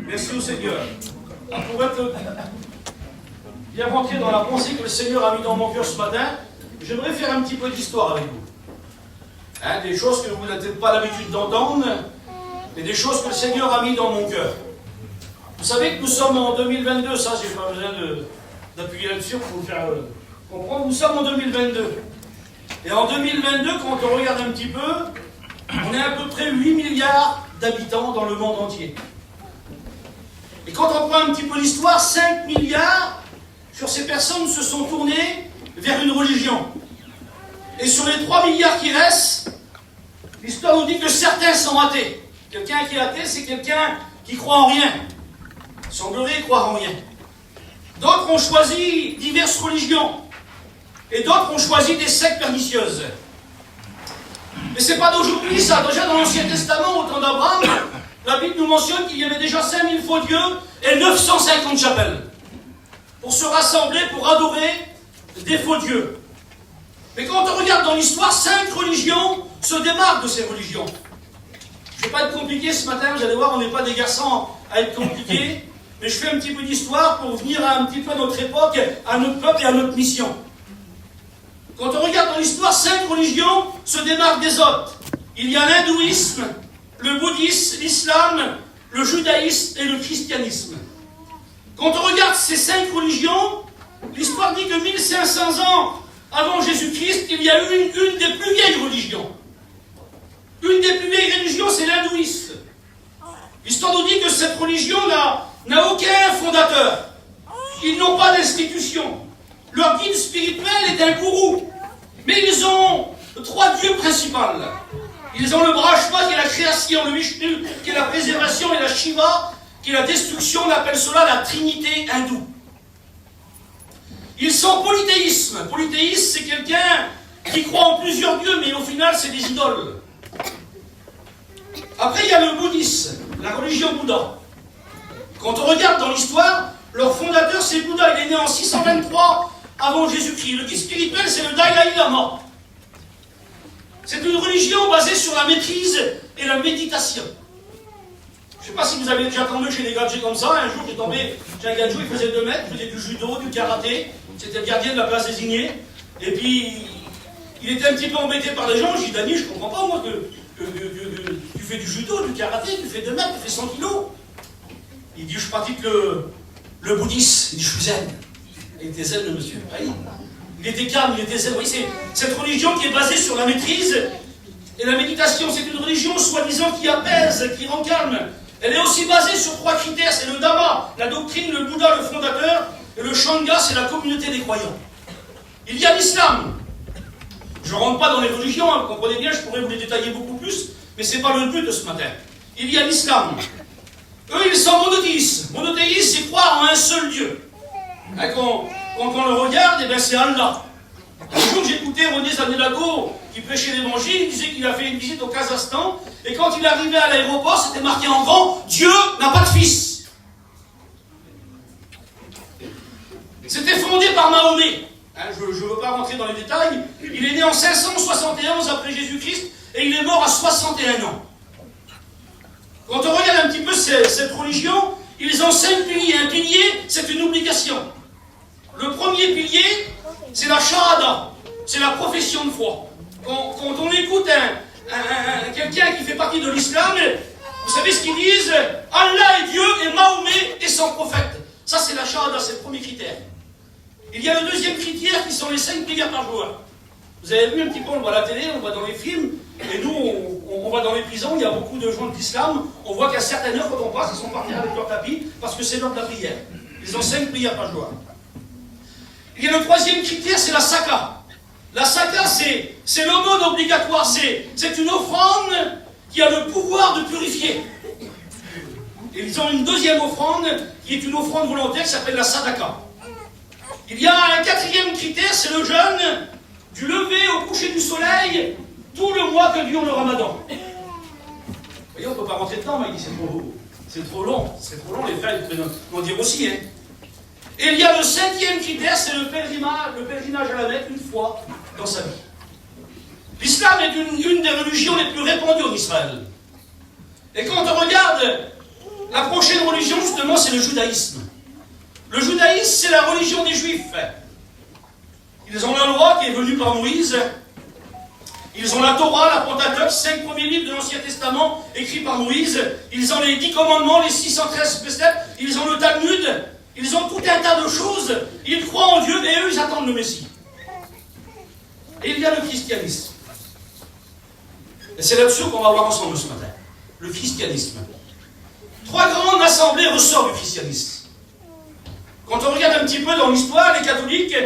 Merci au Seigneur. Pour être bien rentré dans la pensée que le Seigneur a mis dans mon cœur ce matin, j'aimerais faire un petit peu d'histoire avec vous. Hein, des choses que vous n'avez peut-être pas l'habitude d'entendre, mais des choses que le Seigneur a mis dans mon cœur. Vous savez que nous sommes en 2022, ça j'ai pas besoin d'appuyer là-dessus pour vous faire comprendre. Nous sommes en 2022. Et en 2022, quand on regarde un petit peu, on est à peu près 8 milliards d'habitants dans le monde entier. Et quand on prend un petit peu l'histoire, 5 milliards sur ces personnes se sont tournées vers une religion. Et sur les 3 milliards qui restent, l'histoire nous dit que certains sont athées. Quelqu'un qui est athée, c'est quelqu'un qui croit en rien. Il semblerait croire en rien. D'autres ont choisi diverses religions. Et d'autres ont choisi des sectes pernicieuses. Mais ce n'est pas d'aujourd'hui, ça. Déjà dans l'Ancien Testament, au temps d'Abraham, la Bible nous mentionne qu'il y avait déjà 5000 faux dieux et 950 chapelles. Pour se rassembler, pour adorer des faux dieux. Mais quand on regarde dans l'histoire, 5 religions se démarquent de ces religions. Je ne vais pas être compliqué ce matin, vous allez voir, on n'est pas des garçons à être compliqués. Mais je fais un petit peu d'histoire pour venir à un petit peu à notre époque, à notre peuple et à notre mission. Quand on regarde dans l'histoire, 5 religions se démarquent des autres. Il y a l'hindouisme, le bouddhisme, l'islam, le judaïsme et le christianisme. Quand on regarde ces 5 religions, l'histoire dit que 1500 ans avant Jésus-Christ, il y a eu une des plus vieilles religions. Une des plus vieilles religions, c'est l'hindouisme. L'histoire nous dit que cette religion n'a aucun fondateur. Ils n'ont pas d'institution. Leur guide spirituel est un gourou. Mais ils ont 3 dieux principaux. Ils ont le Brahma qui est la création, le Vishnu qui est la préservation et la Shiva qui est la destruction. On appelle cela la trinité hindoue. Ils sont polythéismes. Polythéiste, c'est quelqu'un qui croit en plusieurs dieux, mais au final, c'est des idoles. Après, il y a le bouddhisme, la religion Bouddha. Quand on regarde dans l'histoire, leur fondateur, c'est Bouddha. Il est né en 623 avant Jésus-Christ. Le guide spirituel, c'est le Dalai Lama. C'est une religion basée sur la maîtrise et la méditation. Je ne sais pas si vous avez déjà tombé chez des gadgets comme ça. Un jour, j'ai tombé chez un gadget, il faisait 2 mètres, il faisait du judo, du karaté. C'était le gardien de la place désignée. Et puis, il était un petit peu embêté par les gens. J'ai dit, Dany, je ne comprends pas, moi, que tu fais du judo, du karaté, tu fais 2 mètres, tu fais 100 kilos. Il dit, je pratique le bouddhisme. Il dit, je suis zen. Il était zen, le monsieur. Oui. Il était calme, il était zen. Oui, c'est cette religion qui est basée sur la maîtrise et la méditation. C'est une religion, soi-disant, qui apaise, qui rend calme. Elle est aussi basée sur 3 critères. C'est le Dhamma, la doctrine, le Bouddha, le fondateur, et le Sangha, c'est la communauté des croyants. Il y a l'islam. Je ne rentre pas dans les religions, hein, vous comprenez bien, je pourrais vous les détailler beaucoup plus, mais ce n'est pas le but de ce matin. Il y a l'islam. Eux, ils sont monothéistes. Monothéistes, c'est croire en un seul Dieu. Hein, quand on le regarde, eh c'est Allah. Un jour, j'écoutais René Zanelago qui prêchait l'évangile, il disait qu'il a fait une visite au Kazakhstan, et quand il arrivait à l'aéroport, c'était marqué en grand, Dieu n'a pas de fils. C'était fondé par Mahomet. Hein, je ne veux pas rentrer dans les détails. Il est né en 571 après Jésus-Christ, et il est mort à 61 ans. Quand on regarde un petit peu cette religion, ils ont 5 piliers. Un pilier, c'est une obligation. Le premier pilier, c'est la shahada, c'est la profession de foi. Quand on écoute quelqu'un qui fait partie de l'islam, vous savez ce qu'ils disent? Allah est Dieu et Mahomet est son prophète. Ça, c'est la shahada, c'est le premier critère. Il y a le deuxième critère qui sont les 5 prières par jour. Vous avez vu un petit peu, on le voit à la télé, on le voit dans les films, et nous, on va dans les prisons, il y a beaucoup de gens de l'islam, on voit qu'à certaines heures, quand on passe, ils sont partis avec leur tapis, parce que c'est l'heure de la prière. Ils ont 5 prières par jour. Il y a le troisième critère, c'est la saka. La saka, c'est l'aumône obligatoire, c'est une offrande qui a le pouvoir de purifier. Et ils ont une deuxième offrande, qui est une offrande volontaire, qui s'appelle la sadaka. Il y a un 4e critère, c'est le jeûne, du lever au coucher du soleil, tout le mois que dure le ramadan. Vous voyez, on ne peut pas rentrer dedans, mais il dit c'est trop long, les frères, ils peuvent en dire aussi. Hein. Et il y a le 5e critère, c'est le pèlerinage à la Mecque une fois dans sa vie. L'islam est une des religions les plus répandues en Israël. Et quand on regarde La prochaine religion, justement, c'est le judaïsme. Le judaïsme, c'est la religion des Juifs. Ils ont la loi qui est venue par Moïse. Ils ont la Torah, la Pentateuque, 5 premiers livres de l'Ancien Testament écrits par Moïse. Ils ont les 10 commandements, les 613 préceptes. Ils ont le Talmud. Ils ont tout un tas de choses. Ils croient en Dieu et eux, ils attendent le Messie. Et il y a le christianisme. Et c'est là-dessus qu'on va voir ensemble ce matin. Le christianisme. 3 grandes assemblées ressortent du christianisme. Quand on regarde un petit peu dans l'histoire, les catholiques,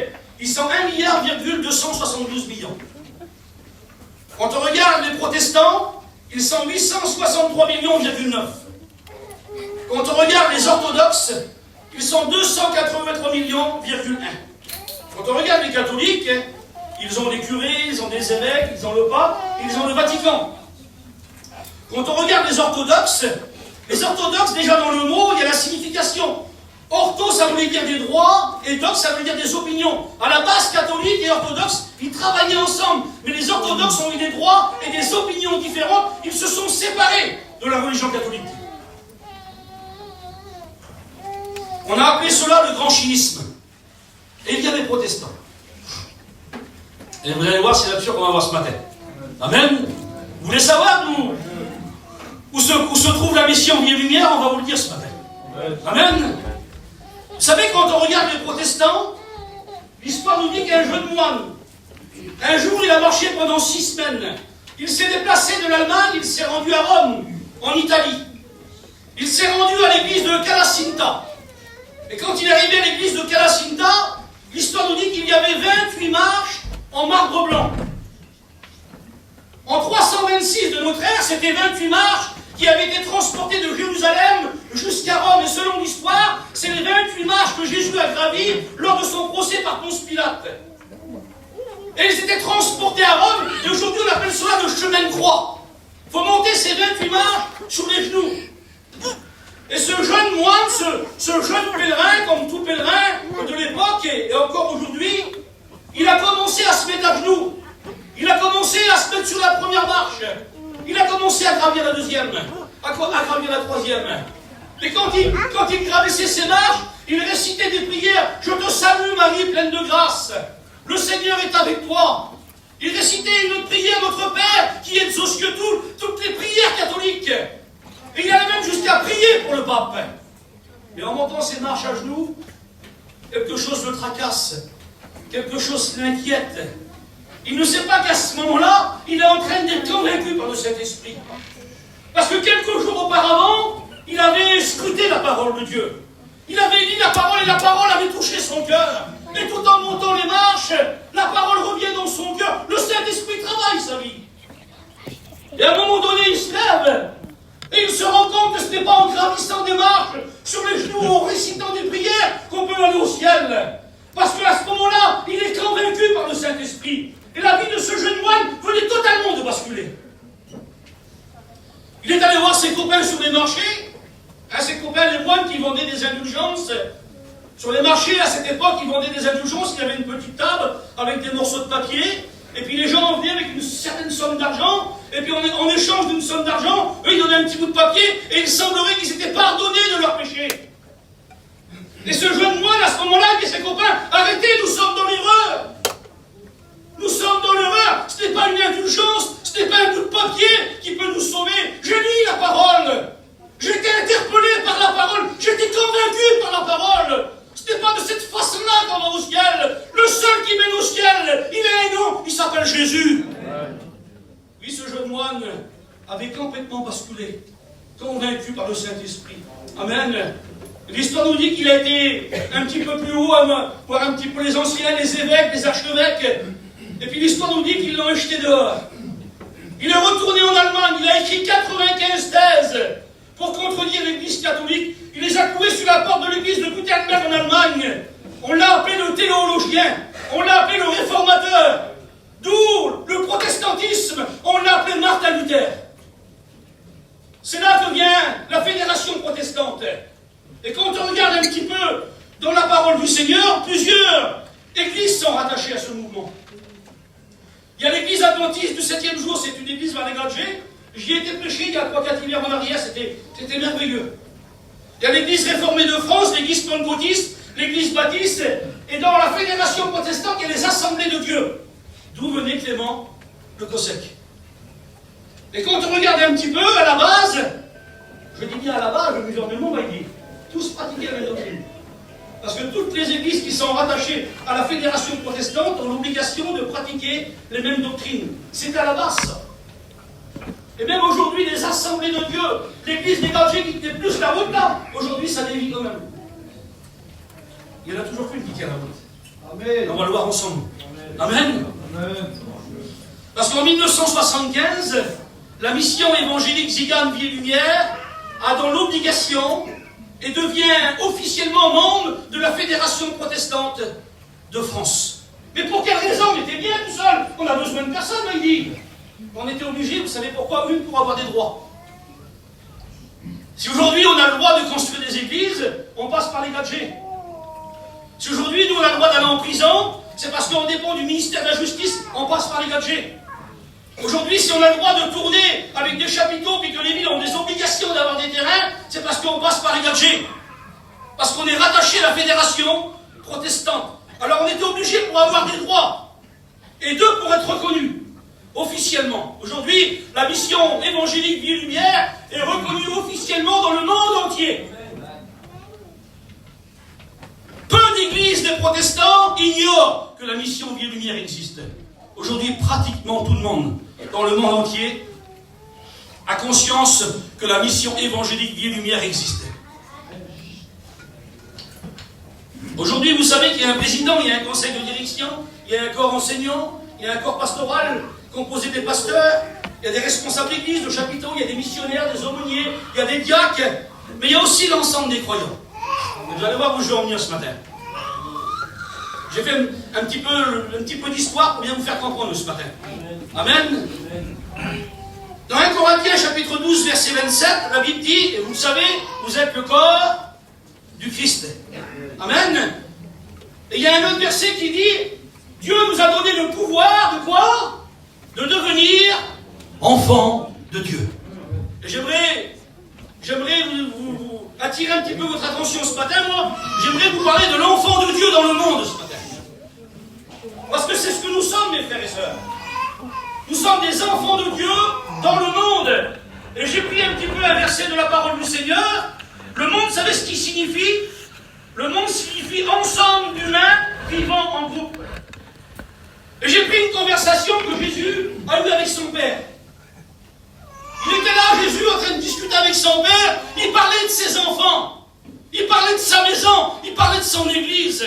ils sont 1,272 milliards. Quand on regarde les protestants, ils sont 863 millions,9. Quand on regarde les orthodoxes, ils sont 283 millions,1. Quand on regarde les catholiques, ils ont des curés, ils ont des évêques, ils ont le pape, ils ont le Vatican. Quand on regarde les orthodoxes, déjà dans le mot, il y a la signification. Ortho, ça voulait dire des droits, et dox, ça veut dire des opinions. À la base, catholiques et orthodoxes, ils travaillaient ensemble. Mais les orthodoxes ont eu des droits et des opinions différentes. Ils se sont séparés de la religion catholique. On a appelé cela le grand chiisme. Et il y a les protestants. Et vous allez voir, c'est là-dessus qu'on va voir ce matin. Amen. Vous voulez savoir où se trouve la mission Vie et Lumière? On va vous le dire ce matin. Amen. Vous savez, quand on regarde les protestants, l'histoire nous dit qu'il y a un jeune moine. Un jour, il a marché pendant 6 semaines. Il s'est déplacé de l'Allemagne, il s'est rendu à Rome, en Italie. Il s'est rendu à l'église de Calacinta. Et quand il est arrivé à l'église de Calacinta, l'histoire nous dit qu'il y avait 28 marches en marbre blanc. En 326 de notre ère, c'était 28 marches qui avaient été transportées de Jérusalem jusqu'à Rome. Et selon l'histoire, c'est les 28 marches que Jésus a gravies lors de son procès par Ponce Pilate. Et ils étaient transportés à Rome, et aujourd'hui on appelle cela le chemin de croix. Il faut monter ces 28 marches sur les genoux. Et ce jeune moine, ce jeune pèlerin, comme tout pèlerin de l'époque, et encore aujourd'hui, il a commencé à se mettre à genoux. Il a commencé à se mettre sur la première marche. Il a commencé à gravir la deuxième, à gravir la troisième. Et quand il gravissait ses marches, il récitait des prières. « Je te salue Marie, pleine de grâce. Le Seigneur est avec toi. » Il récitait une prière, notre Père, qui est aux cieux, toutes les prières catholiques. Et il allait même jusqu'à prier pour le pape. Et en montant ses marches à genoux, quelque chose le tracasse. Quelque chose l'inquiète. Il ne sait pas qu'à ce moment-là, il est en train d'être convaincu par le Saint-Esprit. Parce que quelques jours auparavant, il avait scruté la parole de Dieu. Il avait dit la parole et la parole avait touché son cœur. Et tout en montant les marches, la parole revient dans son cœur. Le Saint-Esprit travaille sa vie. Et à un moment donné, il se lève. Et il se rend compte que ce n'est pas en gravissant des marches, sur les genoux, ou en récitant des prières, qu'on peut aller au ciel. Parce qu'à ce moment-là, il est convaincu par le Saint-Esprit. Et la vie de ce jeune moine venait totalement de basculer. Il est allé voir ses copains sur les marchés. Ses copains, les moines qui vendaient des indulgences. Sur les marchés, à cette époque, ils vendaient des indulgences. Il y avait une petite table avec des morceaux de papier. Et puis les gens venaient avec une certaine somme d'argent. Et puis en échange d'une somme d'argent, eux, ils donnaient un petit bout de papier. Et il semblerait qu'ils étaient pardonnés de leurs péchés. Et ce jeune moine, à ce moment-là, il dit à ses copains, arrêtez, nous sommes dans l'erreur. Nous sommes dans l'erreur. Ce n'est pas une indulgence, ce n'est pas un bout de papier qui peut nous sauver. Je lis la parole. J'étais interpellé par la parole. J'étais convaincu par la parole. Ce n'est pas de cette façon-là qu'on va au ciel. Le seul qui mène au ciel, il a un nom, il s'appelle Jésus. Oui, ce jeune moine avait complètement basculé, convaincu par le Saint-Esprit. Amen. L'histoire nous dit qu'il a été un petit peu plus haut, voir un petit peu les anciens, les évêques, les archevêques. Et puis l'histoire nous dit qu'ils l'ont jeté dehors. Il est retourné en Allemagne, il a écrit 95 thèses pour contredire l'Église catholique. Il les a clouées sur la porte de l'Église de Gutenberg en Allemagne. On l'a appelé le théologien, on l'a appelé le réformateur. D'où le protestantisme, on l'a appelé Martin Luther. C'est là que vient la fédération protestante. Et quand on regarde un petit peu dans la parole du Seigneur, plusieurs églises sont rattachées à ce mouvement. Il y a l'église adventiste du 7e jour, c'est une église Valais-Gadget. J'y ai été prêché il y a 3-4 hivers en arrière, c'était merveilleux. Il y a l'Église réformée de France, l'Église pentecôtiste, l'Église baptiste, et dans la fédération protestante, il y a les assemblées de Dieu. D'où venait Clément le Cossec. Et quand on regarde un petit peu, à la base, je dis bien à la base, le musulman va dire, tous pratiquaient la même doctrine. Parce que toutes les églises qui sont rattachées à la fédération protestante ont l'obligation de pratiquer les mêmes doctrines. C'est à la base, ça. Et même aujourd'hui, les assemblées de Dieu, l'église des Galgés qui tenait plus la route là, aujourd'hui ça dévie quand même. Il y en a toujours qu'une qui tient la route. Amen. On va le voir ensemble. Amen. Amen. Parce qu'en 1975, la mission évangélique Zigane Vie et Lumière a dans l'obligation et devient officiellement membre de la Fédération protestante de France. Mais pour quelle raison? On était bien tout seul. On a besoin de personne, il dit. On était obligé, vous savez pourquoi? Une, pour avoir des droits. Si aujourd'hui on a le droit de construire des églises, on passe par les gadgets. Si aujourd'hui nous on a le droit d'aller en prison, c'est parce qu'on dépend du ministère de la Justice, on passe par les gadgets. Aujourd'hui, si on a le droit de tourner avec des chapiteaux et que les villes ont des obligations d'avoir des terrains, c'est parce qu'on passe par les gadgets. Parce qu'on est rattaché à la fédération protestante. Alors on était obligé pour avoir des droits. Et deux, pour être reconnu officiellement. Aujourd'hui, la mission évangélique Vie et Lumière est reconnue officiellement dans le monde entier. Peu d'églises des protestants ignorent que la mission Vie et Lumière existe. Aujourd'hui, pratiquement tout le monde, dans le monde entier, a conscience que la mission évangélique Vie et Lumière existe. Aujourd'hui, vous savez qu'il y a un président, il y a un conseil de direction, il y a un corps enseignant, il y a un corps pastoral composé des pasteurs, il y a des responsables d'église, de chapiteaux, il y a des missionnaires, des aumôniers, il y a des diacres, mais il y a aussi l'ensemble des croyants. Et vous allez voir où je vais en venir ce matin. J'ai fait un petit peu d'histoire pour bien vous faire comprendre ce matin. Amen. Dans 1 Corinthiens chapitre 12, verset 27, la Bible dit, et vous le savez, vous êtes le corps du Christ. Amen. Et il y a un autre verset qui dit, Dieu nous a donné le pouvoir de quoi? De devenir enfants de Dieu. Et j'aimerais vous attirer un petit peu votre attention ce matin, moi. J'aimerais vous parler de l'enfant de Dieu dans le monde ce matin. Parce que c'est ce que nous sommes, mes frères et sœurs. Nous sommes des enfants de Dieu dans le monde. Et j'ai pris un petit peu un verset de la parole du Seigneur. Le monde, vous savez ce qu'il signifie? Le monde signifie ensemble d'humains vivant en groupe. Et j'ai pris une conversation que Jésus a eue avec son Père. Il était là, Jésus, en train de discuter avec son Père. Il parlait de ses enfants. Il parlait de sa maison. Il parlait de son église.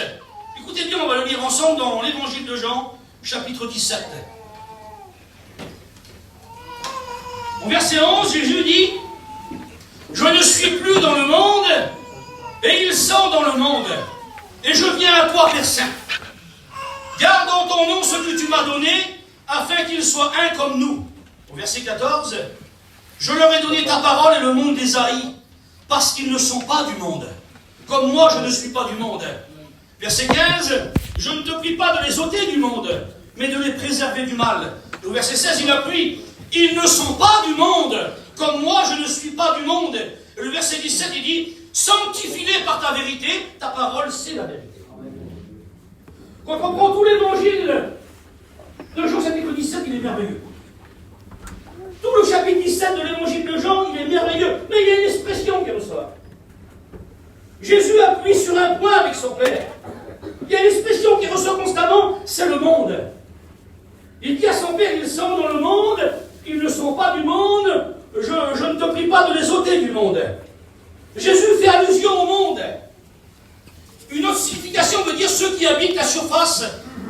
Écoutez bien, on va le lire ensemble dans l'évangile de Jean, chapitre 17. Au verset 11, Jésus dit, « Je ne suis plus dans le monde, et ils sont dans le monde, et je viens à toi, Père Saint. Garde en ton nom ce que tu m'as donné, afin qu'ils soient un comme nous. » Au verset 14, « Je leur ai donné ta parole, et le monde les haït, parce qu'ils ne sont pas du monde, comme moi je ne suis pas du monde. » Verset 15, « Je ne te prie pas de les ôter du monde, mais de les préserver du mal. » Au verset 16, il appuie, « Ils ne sont pas du monde, comme moi je ne suis pas du monde. » Et le verset 17, il dit, « Sanctifie-les par ta vérité, ta parole c'est la vérité. » Quand on prend tout l'évangile de Jean chapitre 17, il est merveilleux. Tout le chapitre 17 de l'évangile de Jean, il est merveilleux. Mais il y a une expression qui ressort. Jésus appuie sur un point avec son Père. Il y a une expression qui ressort constamment, c'est le monde. Il dit à son Père, ils sont dans le monde, ils ne sont pas du monde, je ne te prie pas de les ôter du monde. Jésus fait allusion au monde. Une autre signification veut dire ceux qui habitent la surface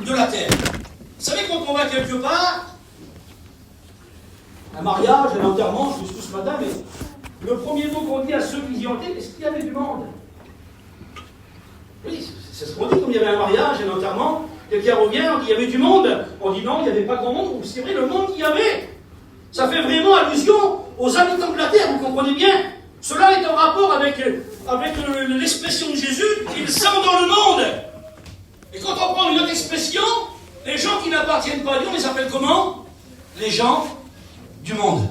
de la terre. Vous savez, quand on va quelque part, un mariage, un enterrement, je dis tout ce matin, mais le premier mot qu'on dit à ceux qui y ont été, est-ce qu'il y avait du monde? Oui, c'est ce qu'on dit, comme il y avait un mariage, un enterrement, quelqu'un revient, on dit il y avait du monde. On dit non, il n'y avait pas grand monde, c'est vrai, le monde qu'il y avait. Ça fait vraiment allusion aux habitants de la terre, vous comprenez bien. Cela est en rapport avec l'expression de Jésus, ils sont dans le monde. Et quand on prend une autre expression, les gens qui n'appartiennent pas à Dieu, on les appelle comment? Les gens du monde.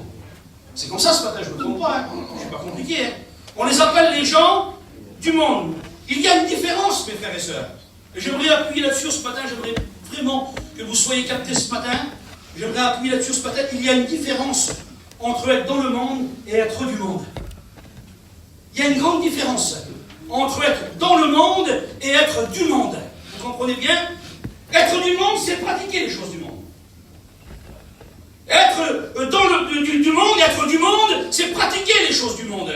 C'est comme ça ce matin, je ne me trompe pas, hein. Je ne suis pas compliqué. Hein. On les appelle les gens du monde. Il y a une différence, mes frères et sœurs. Et j'aimerais appuyer là-dessus ce matin, j'aimerais vraiment que vous soyez captés ce matin. J'aimerais appuyer là-dessus ce matin. Il y a une différence entre être dans le monde et être du monde. Il y a une grande différence entre être dans le monde et être du monde. Vous comprenez bien? Être du monde, c'est pratiquer les choses du monde. Être dans du monde, être du monde, c'est pratiquer les choses du monde.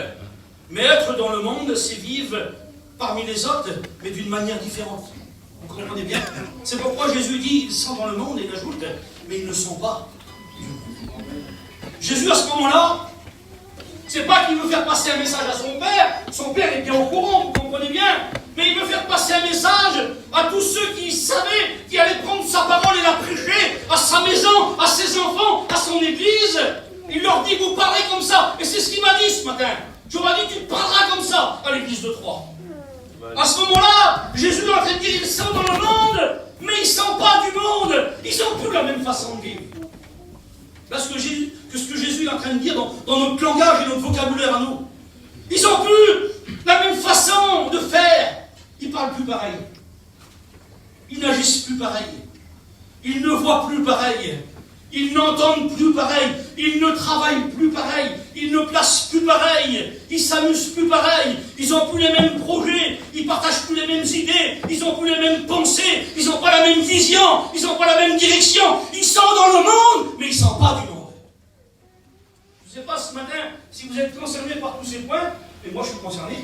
Mais être dans le monde, c'est vivre parmi les autres, mais d'une manière différente. Vous comprenez bien? C'est pourquoi Jésus dit, ils sont dans le monde, et il ajoute, mais ils ne sont pas. Jésus, à ce moment-là, c'est pas qu'il veut faire passer un message à son père est bien au courant, vous comprenez bien, mais il veut faire passer un message à tous ceux qui savaient qu'il allait prendre sa parole et la prêcher à sa maison, à ses enfants, à son église. Il leur dit, vous parlez comme ça, et c'est ce qu'il m'a dit ce matin. Je m'ai dit, tu parleras comme ça à l'église de Troyes. À ce moment-là, Jésus est en train de dire, ils sont dans le monde, mais ils ne sont pas du monde. Ils n'ont plus la même façon de vivre. Là, ce que Jésus est en train de dire dans notre langage et notre vocabulaire à nous. Ils n'ont plus la même façon de faire. Ils ne parlent plus pareil. Ils n'agissent plus pareil. Ils ne voient plus pareil. Ils n'entendent plus pareil. Ils ne travaillent plus pareil. Ils ne placent plus pareil. Ils s'amusent plus pareil. Ils n'ont plus les mêmes projets. Ils ne partagent plus les mêmes idées. Ils n'ont plus les mêmes pensées. Ils n'ont pas la même vision. Ils n'ont pas la même direction. Ils sont dans le monde, mais ils ne sont pas du monde. Je ne sais pas ce matin si vous êtes concernés par tous ces points, mais moi je suis concerné.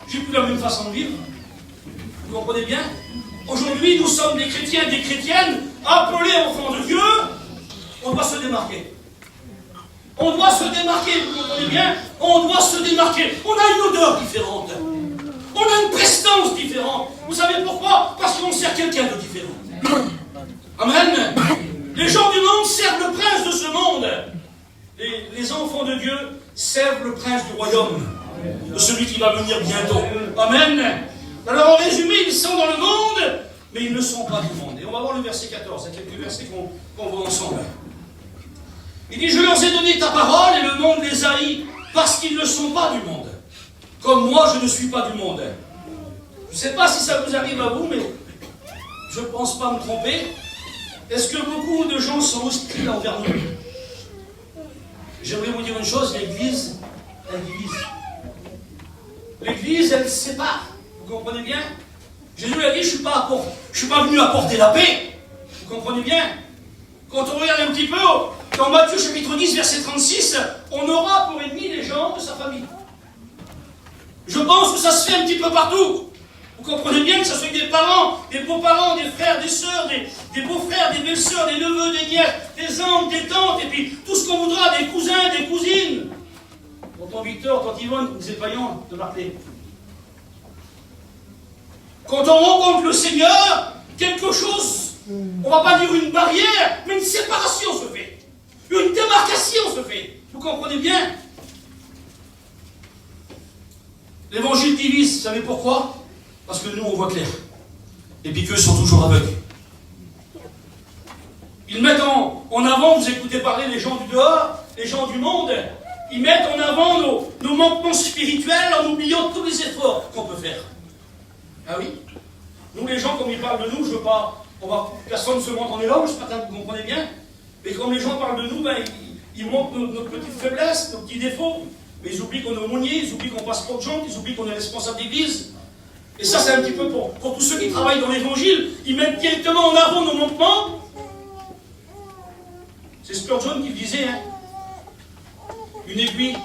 J'ai plus la même façon de vivre. Vous comprenez bien? Aujourd'hui, nous sommes des chrétiens et des chrétiennes appelés enfants de Dieu. On doit se démarquer. On doit se démarquer, vous comprenez bien? On doit se démarquer. On a une odeur différente. On a une prestance différente. Vous savez pourquoi? Parce qu'on sert quelqu'un de différent. Amen. Les gens du monde servent le prince de ce monde. Les enfants de Dieu servent le prince du royaume, de celui qui va venir bientôt. Amen. Alors en résumé, ils sont dans le monde, mais ils ne sont pas du monde. Et on va voir le verset 14, il y a quelques versets qu'on voit ensemble. Il dit, je leur ai donné ta parole et le monde les haït parce qu'ils ne sont pas du monde. Comme moi, je ne suis pas du monde. Je ne sais pas si ça vous arrive à vous, mais je ne pense pas me tromper. Est-ce que beaucoup de gens sont hostiles envers nous? J'aimerais vous dire une chose, l'Église, elle divise. L'Église, elle sépare. Vous comprenez bien? Jésus a dit, je ne suis pas venu apporter la paix. Vous comprenez bien? Quand on regarde un petit peu, dans Matthieu chapitre 10, verset 36, on aura pour ennemis les gens de sa famille. Je pense que ça se fait un petit peu partout. Vous comprenez bien que ce soit des parents, des beaux-parents, des frères, des sœurs, des beaux-frères, des belles-sœurs, des neveux, des nièces, des oncles, des tantes, et puis tout ce qu'on voudra, des cousins, des cousines. Tonton Victor, tante Yvonne, nous épayons de Marseille. Quand on rencontre le Seigneur, quelque chose, on ne va pas dire une barrière, mais une séparation se fait. Une démarcation se fait. Vous comprenez bien? L'évangile divise, vous savez pourquoi? Parce que nous, on voit clair. Et puis qu'eux sont toujours aveugles. Ils mettent en avant, vous écoutez parler les gens du dehors, les gens du monde, ils mettent en avant nos manquements spirituels en oubliant tous les efforts qu'on peut faire. Ah oui? Nous, les gens, comme ils parlent de nous, je veux pas... personne ne se montre en éloge ce matin, vous comprenez bien? Mais comme les gens parlent de nous, ben, ils montrent nos petites faiblesses, nos petits défauts. Mais ils oublient qu'on est aumônier, ils oublient qu'on passe pour de gens, ils oublient qu'on est responsable d'église. Et ça, c'est un petit peu pour tous ceux qui travaillent dans l'évangile. Ils mettent directement en avant nos manquements. C'est Spurgeon qui le disait, hein. Une aiguille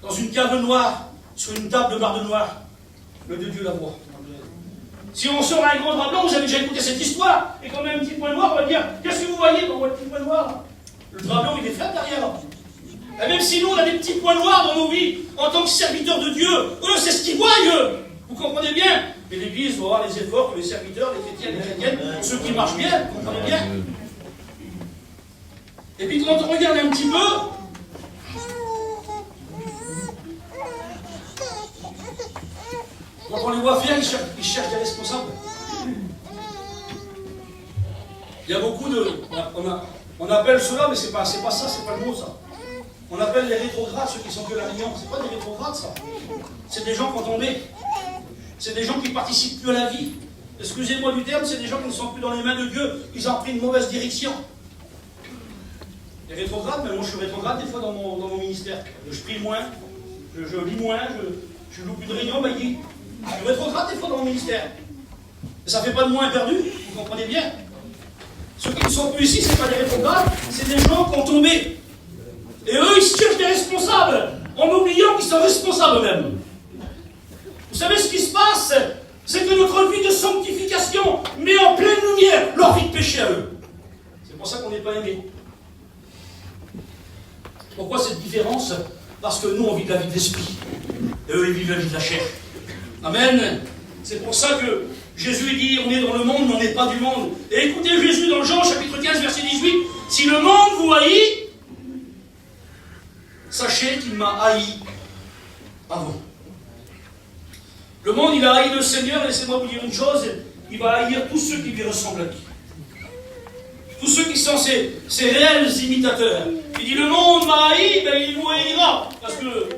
dans une cave noire, sur une table de marde noire, l'œil de Dieu la voit. Si on sort un grand drap blanc, vous avez déjà écouté cette histoire, et quand même un petit point noir, on va dire, qu'est-ce que vous voyez quand on voit le petit point noir? Le drap blanc, il est fait derrière. Et même si nous, on a des petits points noirs dans nos vies, en tant que serviteurs de Dieu, eux, c'est ce qu'ils voient, eux. Vous comprenez bien? Mais l'Église doit avoir les efforts que les serviteurs, les chrétiens, les chrétiennes, ceux qui marchent bien, vous comprenez bien? Et puis quand on regarde un petit peu, quand on les voit faire, ils cherchent des responsables. Il y a beaucoup de... On appelle cela, mais c'est pas ça, c'est pas le mot, ça. On appelle les rétrogrades ceux qui sont que la Lyon. C'est pas des rétrogrades, ça. C'est des gens qui ont tombé. C'est des gens qui ne participent plus à la vie. Excusez-moi du terme, c'est des gens qui ne sont plus dans les mains de Dieu. Ils ont pris une mauvaise direction. Les rétrogrades, mais moi je suis rétrograde des fois dans mon ministère. Je prie moins, je lis moins, je loupe une réunion, je suis rétrograde des fois dans mon ministère. Mais ça ne fait pas de moi un perdu, vous comprenez bien. Ceux qui ne sont plus ici, ce n'est pas des rétrogrades, c'est des gens qui ont tombé. Et eux, ils cherchent des responsables, en oubliant qu'ils sont responsables eux-mêmes. Vous savez ce qui se passe? C'est que notre vie de sanctification met en pleine lumière leur vie de péché à eux. C'est pour ça qu'on n'est pas aimé. Pourquoi cette différence? Parce que nous, on vit de la vie de l'esprit. Et eux, ils vivent la vie de la chair. Amen. C'est pour ça que Jésus dit, on est dans le monde, mais on n'est pas du monde. Et écoutez Jésus dans Jean, chapitre 15, verset 18. Si le monde vous haït, sachez qu'il m'a haï avant. Le monde, il a haï le Seigneur, laissez-moi vous dire une chose, il va haïr tous ceux qui lui ressemblent à lui. Tous ceux qui sont ses réels imitateurs. Il dit, le monde m'a haï, ben il vous haïra. Parce que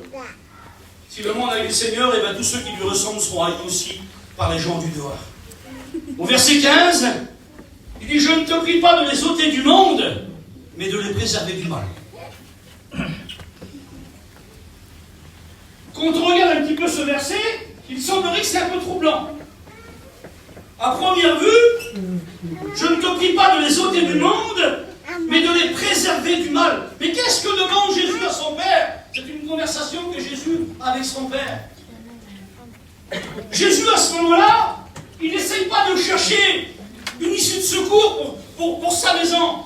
si le monde haït le Seigneur, et ben tous ceux qui lui ressemblent seront haïs aussi par les gens du dehors. Au verset 15, il dit, je ne te prie pas de les ôter du monde, mais de les préserver du mal. Quand on regarde un petit peu ce verset, il semblerait que c'est un peu troublant. À première vue, je ne te prie pas de les ôter du monde, mais de les préserver du mal. Mais qu'est-ce que demande Jésus à son Père? C'est une conversation que Jésus a avec son Père. Jésus, à ce moment-là, il n'essaye pas de chercher une issue de secours pour sa maison.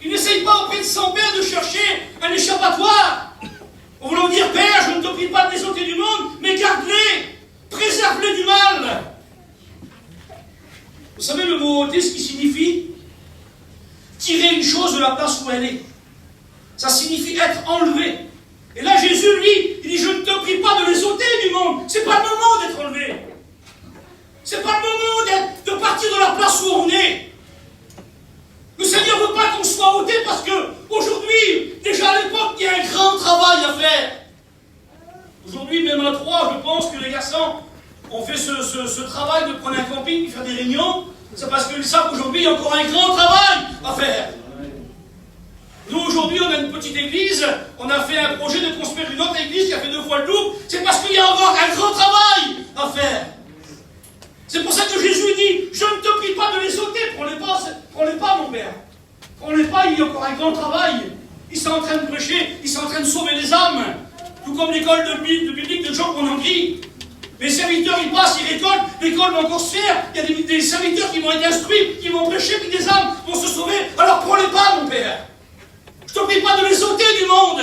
Il n'essaye pas auprès de son Père de chercher un échappatoire. En voulant dire, Père, je ne te prie pas de les ôter du monde, mais garde-les, préserve-les du mal. Vous savez le mot ôter, ce qui signifie tirer une chose de la place où elle est. Ça signifie être enlevé. Et là, Jésus, lui, il dit, je ne te prie pas de les ôter du monde. C'est pas le moment d'être enlevé. C'est pas le moment de partir de la place où on est. Le Seigneur ne veut pas qu'on soit ôté parce que aujourd'hui, déjà à l'époque, il y a un grand travail à faire. Aujourd'hui, même à 3, je pense que les garçons ont fait ce travail de prendre un camping et faire des réunions. C'est parce qu'ils savent qu'aujourd'hui, il y a encore un grand travail à faire. Nous, aujourd'hui, on a une petite église, on a fait un projet de construire une autre église qui a fait 2 fois le double. C'est parce qu'il y a encore un grand travail à faire. C'est pour ça que Jésus dit, je ne te prie pas de les ôter, prends-les pas, mon Père. Prends-les pas, il y a encore un grand travail. Ils sont en train de prêcher, ils sont en train de sauver les âmes. Tout comme l'école de biblique de Jean qu'on en crie. Les serviteurs, ils passent, ils récoltent, l'école va encore se faire. Il y a des serviteurs qui vont être instruits, qui vont prêcher, puis des âmes vont se sauver. Alors prends-les pas, mon Père. Je ne te prie pas de les ôter du monde,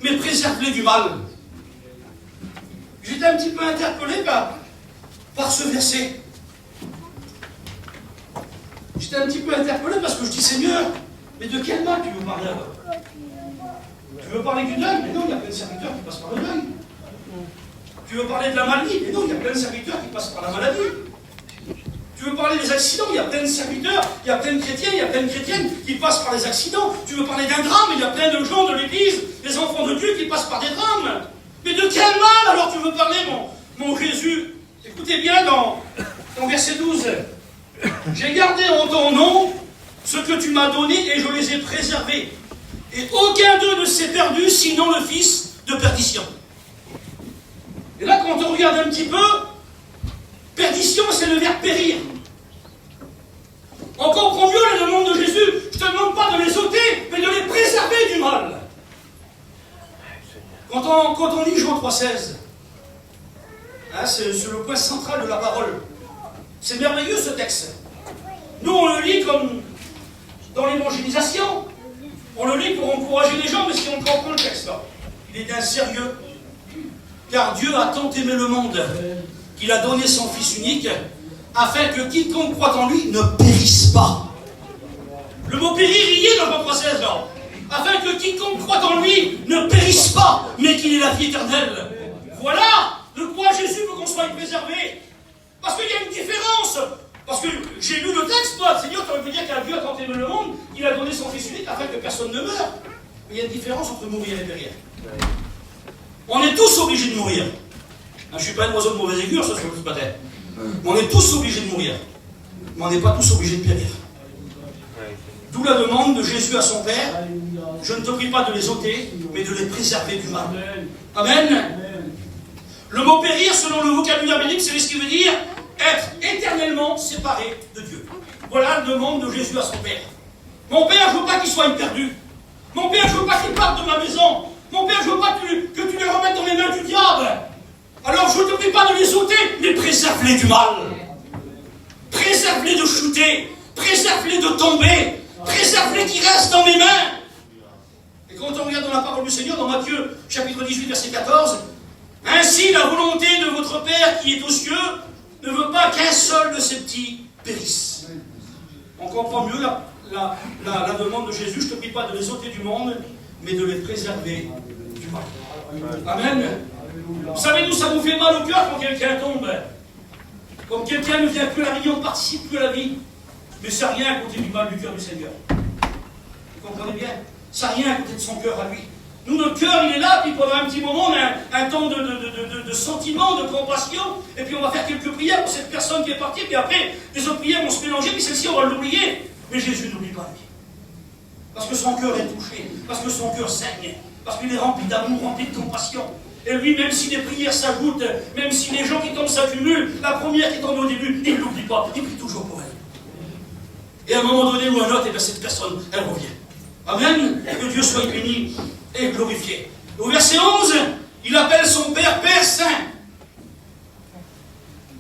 mais préserve-les du mal. J'étais un petit peu interpellé par ce verset. J'étais un petit peu interpellé parce que je dis, Seigneur, mais de quel mal tu veux parler alors? Tu veux parler du deuil? Mais non, il y a plein de serviteurs qui passent par le deuil. Tu veux parler de la maladie? Mais non, il y a plein de serviteurs qui passent par la maladie. Tu veux parler des accidents? Il y a plein de serviteurs, il y a plein de chrétiens, il y a plein de chrétiennes qui passent par les accidents. Tu veux parler d'un drame? Il y a plein de gens de l'Église, des enfants de Dieu qui passent par des drames. Mais de quel mal alors tu veux parler, mon Jésus? Écoutez bien dans verset 12. J'ai gardé en ton nom ce que tu m'as donné et je les ai préservés. Et aucun d'eux ne s'est perdu, sinon le fils de perdition. Et là, quand on regarde un petit peu, perdition, c'est le verbe périr. On comprend mieux la demande de Jésus. Je ne te demande pas de les ôter, mais de les préserver du mal. Quand on lit Jean 3,16, hein, c'est le point central de la parole. C'est merveilleux ce texte. Nous, on le lit comme dans l'évangélisation. On le lit pour encourager les gens, mais si on comprend le texte là, il est d'un sérieux. Car Dieu a tant aimé le monde qu'il a donné son Fils unique, afin que quiconque croit en lui ne périsse pas. Le mot périr, il est dans Jean 3,16 là. Afin que quiconque croit en lui ne périsse pas, mais qu'il ait la vie éternelle. Voilà de quoi Jésus veut qu'on soit préservé. Parce qu'il y a une différence. Parce que j'ai lu le texte, toi, Seigneur, tu aurais pu dire qu'un Dieu a tant aimé le monde, qu'il a donné son Fils unique afin que personne ne meure. Mais il y a une différence entre mourir et périr. On est tous obligés de mourir. Je ne suis pas un oiseau de mauvaise augure, ça se matin. On est tous obligés de mourir. Mais on n'est pas tous obligés de périr. D'où la demande de Jésus à son Père, je ne te prie pas de les ôter, mais de les préserver du mal. Amen. Le mot périr, selon le vocabulaire biblique, c'est ce qui veut dire être éternellement séparé de Dieu. Voilà la demande de Jésus à son Père. Mon Père, je ne veux pas qu'il soit perdu. Mon Père, je ne veux pas qu'il parte de ma maison. Mon Père, je ne veux pas que tu les remettes dans les mains du diable. Alors je ne te prie pas de les ôter, mais préserve-les du mal. Préserve-les de chuter. Préserve-les de tomber. Préserve-les qui restent dans mes mains. Et quand on regarde dans la parole du Seigneur, dans Matthieu, chapitre 18, verset 14, ainsi la volonté de votre Père qui est aux cieux ne veut pas qu'un seul de ses petits périsse. On comprend mieux la demande de Jésus, je ne te prie pas de les ôter du monde, mais de les préserver du mal. Amen. Vous savez, nous, ça nous fait mal au cœur quand quelqu'un tombe. Quand quelqu'un ne vient plus à la réunion, ne participe plus à la vie. Mais c'est rien à côté du mal du cœur du Seigneur. Vous comprenez bien? C'est rien à côté de son cœur à lui. Nous, notre cœur, il est là, puis pendant un petit moment, on a un temps de sentiment, de compassion, et puis on va faire quelques prières pour cette personne qui est partie, puis après, les autres prières vont se mélanger, puis celle-ci, on va l'oublier. Mais Jésus n'oublie pas lui. Parce que son cœur est touché, parce que son cœur saigne, parce qu'il est rempli d'amour, rempli de compassion. Et lui, même si les prières s'ajoutent, même si les gens qui tombent s'accumulent, la première qui tombe au début, il ne l'oublie pas, il prie toujours pour elle. Et à un moment donné ou à un autre, et bien cette personne, elle revient. Amen. Que Dieu soit béni et glorifié. Au verset 11, il appelle son Père, Père Saint.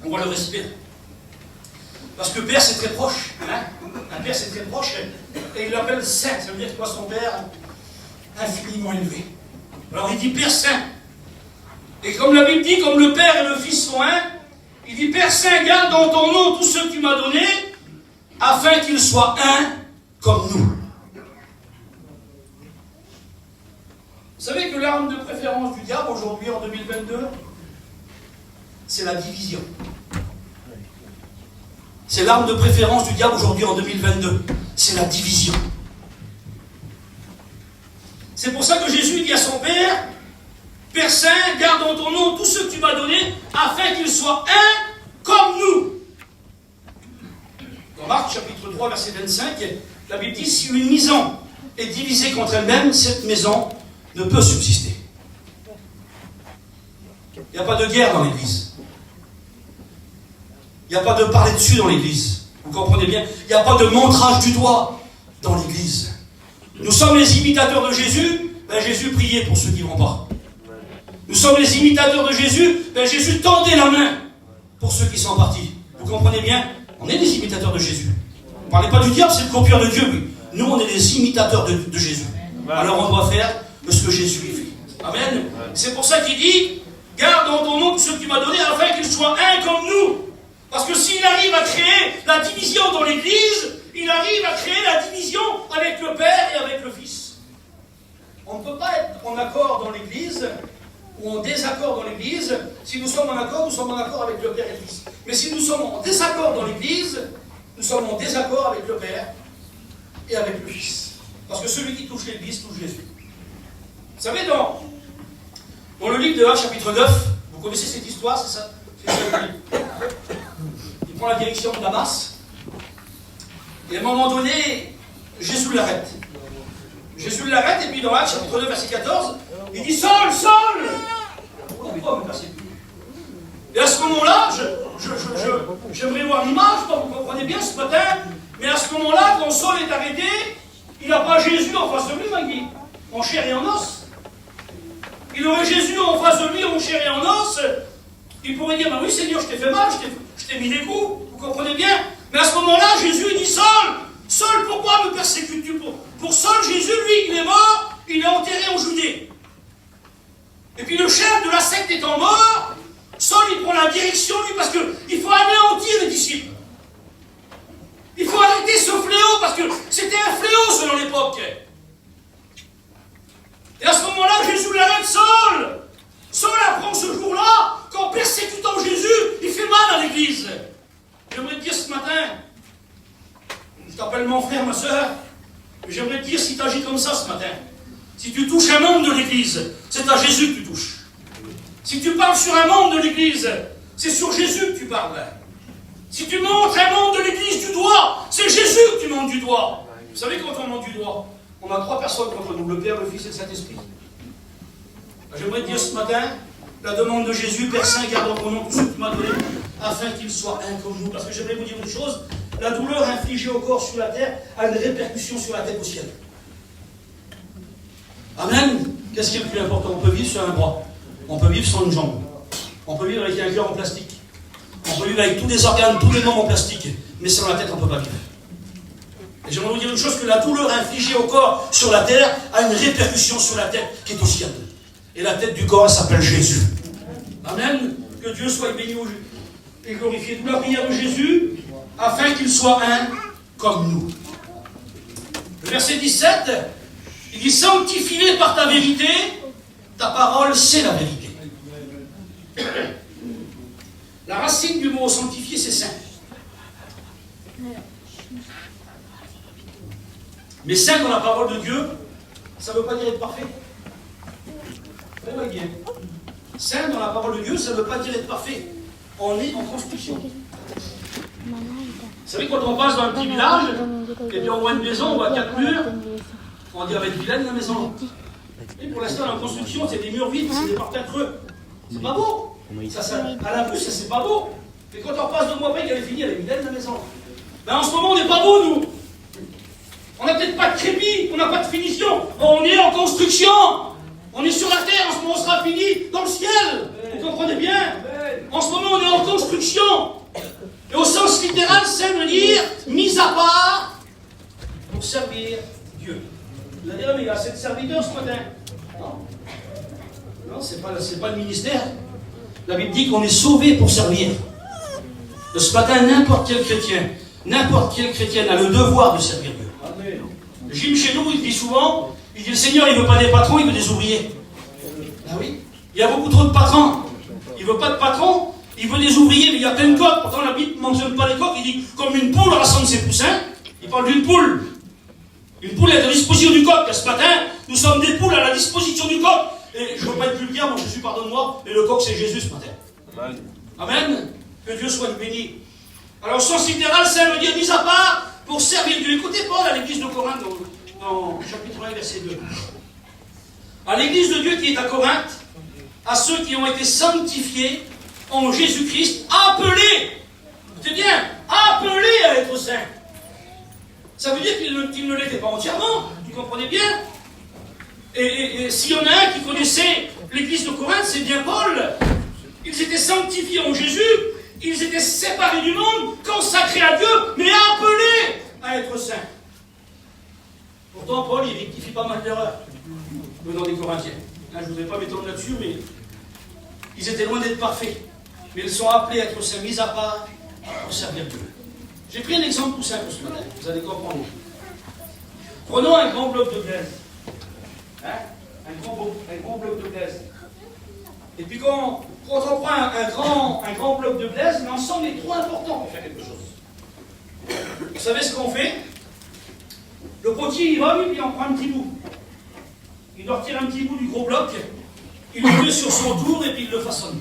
On va le respirer. Parce que Père, c'est très proche. Hein? Un Père, c'est très proche. Et il l'appelle Saint. Ça veut dire que son Père, infiniment élevé. Alors il dit Père Saint. Et comme la Bible dit, comme le Père et le Fils sont un, il dit Père Saint, garde dans ton nom tous ceux que tu m'as donnés, afin qu'ils soient un comme nous. Vous savez que l'arme de préférence du diable aujourd'hui en 2022, c'est la division. C'est l'arme de préférence du diable aujourd'hui en 2022, c'est la division. C'est pour ça que Jésus dit à son Père, Père Saint, garde en ton nom tous ceux que tu m'as donnés, afin qu'ils soient un comme nous. Dans Marc chapitre 3, verset 25, la Bible dit, si une maison est divisée contre elle-même, cette maison ne peut subsister. Il n'y a pas de guerre dans l'Église. Il n'y a pas de parler dessus dans l'Église. Vous comprenez bien? Il n'y a pas de montrage du doigt dans l'Église. Nous sommes les imitateurs de Jésus. Ben Jésus priait pour ceux qui ne vont pas. Nous sommes les imitateurs de Jésus. Ben Jésus tendait la main pour ceux qui sont partis. Vous comprenez bien? On est des imitateurs de Jésus. Ne parlez pas du diable, c'est le copieur de Dieu. Oui. Nous, on est des imitateurs de Jésus. Alors on doit faire ce que Jésus fait. Amen. C'est pour ça qu'il dit, garde en ton nom tous ceux que tu m'as donnés, afin qu'ils soient un comme nous. Parce que s'il arrive à créer la division dans l'Église, il arrive à créer la division avec le Père et avec le Fils. On ne peut pas être en accord dans l'Église, ou en désaccord dans l'Église. Si nous sommes en accord, nous sommes en accord avec le Père et le Fils. Mais si nous sommes en désaccord dans l'Église, nous sommes en désaccord avec le Père et avec le Fils. Parce que celui qui touche l'Église touche Jésus. Vous savez, dans le livre de Actes, chapitre 9, vous connaissez cette histoire, c'est ça? Il prend la direction de Damas, et à un moment donné, Jésus l'arrête. Jésus l'arrête, et puis dans Actes, chapitre 9, verset 14, il dit Saul, Saul, pourquoi me persécutes? Et à ce moment-là, j'aimerais voir l'image, vous comprenez bien ce matin, mais à ce moment-là, quand Saul est arrêté, il n'a pas Jésus en face de lui, il dit, en chair et en os. Il aurait Jésus en face de lui, en chair et en os. Il pourrait dire, bah oui Seigneur, je t'ai fait mal, je t'ai mis des coups, vous comprenez bien. Mais à ce moment-là, Jésus dit, Saul, Saul, pourquoi me persécutes-tu? Pour Saul, Jésus, lui, il est mort, il est enterré en Judée. Et puis le chef de la secte étant mort, Saul, il prend la direction, lui, parce qu'il faut anéantir les disciples. Il faut arrêter ce fléau, parce que c'était un fléau selon l'époque. Et à ce moment-là, Jésus l'arrête, Saul. Saul apprend ce jour-là qu'en persécutant Jésus, il fait mal à l'Église. J'aimerais te dire ce matin, je t'appelle mon frère, ma soeur, j'aimerais te dire si tu agis comme ça ce matin, tu touches un membre de l'Église, c'est à Jésus que tu touches. Si tu parles sur un membre de l'Église, c'est sur Jésus que tu parles. Si tu montres un membre de l'Église du doigt, c'est Jésus que tu montres du doigt. Vous savez quand on montre du doigt, on a 3 personnes contre nous, le Père, le Fils et le Saint-Esprit. J'aimerais te dire ce matin, la demande de Jésus, Père Saint, garde en ton nom tout ce que tu m'as donné, afin qu'il soit un comme nous. Parce que j'aimerais vous dire une chose, la douleur infligée au corps sur la terre a une répercussion sur la tête au ciel. Amen. Qu'est-ce qui est le plus important? On peut vivre sur un bras, on peut vivre sans une jambe, on peut vivre avec un cœur en plastique, on peut vivre avec tous les organes, tous les membres en plastique, mais sans la tête, on ne peut pas vivre. Et j'aimerais vous dire une chose, que la douleur infligée au corps sur la terre a une répercussion sur la tête qui est au ciel. Et la tête du corps, elle s'appelle Jésus. Amen. Que Dieu soit béni et glorifié. D'où la prière de Jésus, afin qu'il soit un comme nous. Le verset 17, il dit, sanctifie-les par ta vérité, ta parole, c'est la vérité. La racine du mot sanctifier, c'est saint. Mais saint dans la parole de Dieu, ça ne veut pas dire être parfait. Bien. Saint dans la parole de Dieu, ça ne veut pas dire être parfait. On est en construction. Vous savez, quand on passe dans un petit village, et puis on voit une maison, on voit 4 murs, on dit, elle va être vilaine la maison. Et pour l'instant, en construction, c'est des murs vides, c'est des parterres creux. C'est pas beau. À la vue, ça c'est pas beau. Mais quand on passe 2 mois après qu'elle est finie, elle est vilaine la maison. Ben, en ce moment, on n'est pas beau, nous. On n'a peut-être pas de crépi, on n'a pas de finition. On est en construction. On est sur la terre, en ce moment on sera fini dans le ciel. Vous comprenez bien? En ce moment on est en construction. Et au sens littéral, ça veut dire mis à part pour servir Dieu. Vous allez dire, mais il y a assez de serviteurs ce matin. Non, c'est pas le ministère. La Bible dit qu'on est sauvé pour servir. De ce matin, n'importe quel chrétien, n'importe quelle chrétienne a le devoir de servir Dieu. Jim chez nous, il dit souvent, il dit le Seigneur, il ne veut pas des patrons, il veut des ouvriers. Ah oui. Il y a beaucoup trop de patrons. Il ne veut pas de patrons, il veut des ouvriers, mais il y a plein de coqs. Pourtant, la Bible ne mentionne pas les coqs, il dit comme une poule rassemble ses poussins. Il parle d'une poule. Une poule est à la disposition du coq. Ce matin, nous sommes des poules à la disposition du coq. Et je ne veux pas être vulgaire, mon Jésus, pardonne-moi, mais le coq, c'est Jésus ce matin. Amen. Amen. Que Dieu soit béni. Alors, au sens littéral, ça veut dire mis à part pour servir Dieu. Écoutez Paul à l'église de Corinthe, dans chapitre 1, verset 2. À l'église de Dieu qui est à Corinthe, à ceux qui ont été sanctifiés en Jésus-Christ, appelés, écoutez bien, appelés à être saints. Ça veut dire qu'ils ne l'étaient pas entièrement, vous comprenez bien? Et s'il y en a un qui connaissait l'église de Corinthe, c'est bien Paul. Ils étaient sanctifiés en Jésus, ils étaient séparés du monde, consacrés à Dieu, mais appelés à être saints. Pourtant, Paul, il rectifie pas mal d'erreurs venant des Corinthiens. Là, je ne voudrais pas m'étendre là-dessus, mais ils étaient loin d'être parfaits. Mais ils sont appelés à être saints, mis à part pour servir Dieu. J'ai pris un exemple tout simple ce matin, vous allez comprendre. Prenons un grand bloc de glaise. Hein? Un grand bloc de glaise. Et puis quand on prend un grand bloc de glaise, l'ensemble est trop important pour faire quelque chose. Vous savez ce qu'on fait? Le potier, il va, lui, puis il en prend un petit bout. Il doit retirer un petit bout du gros bloc, il le met sur son tour, et puis il le façonne.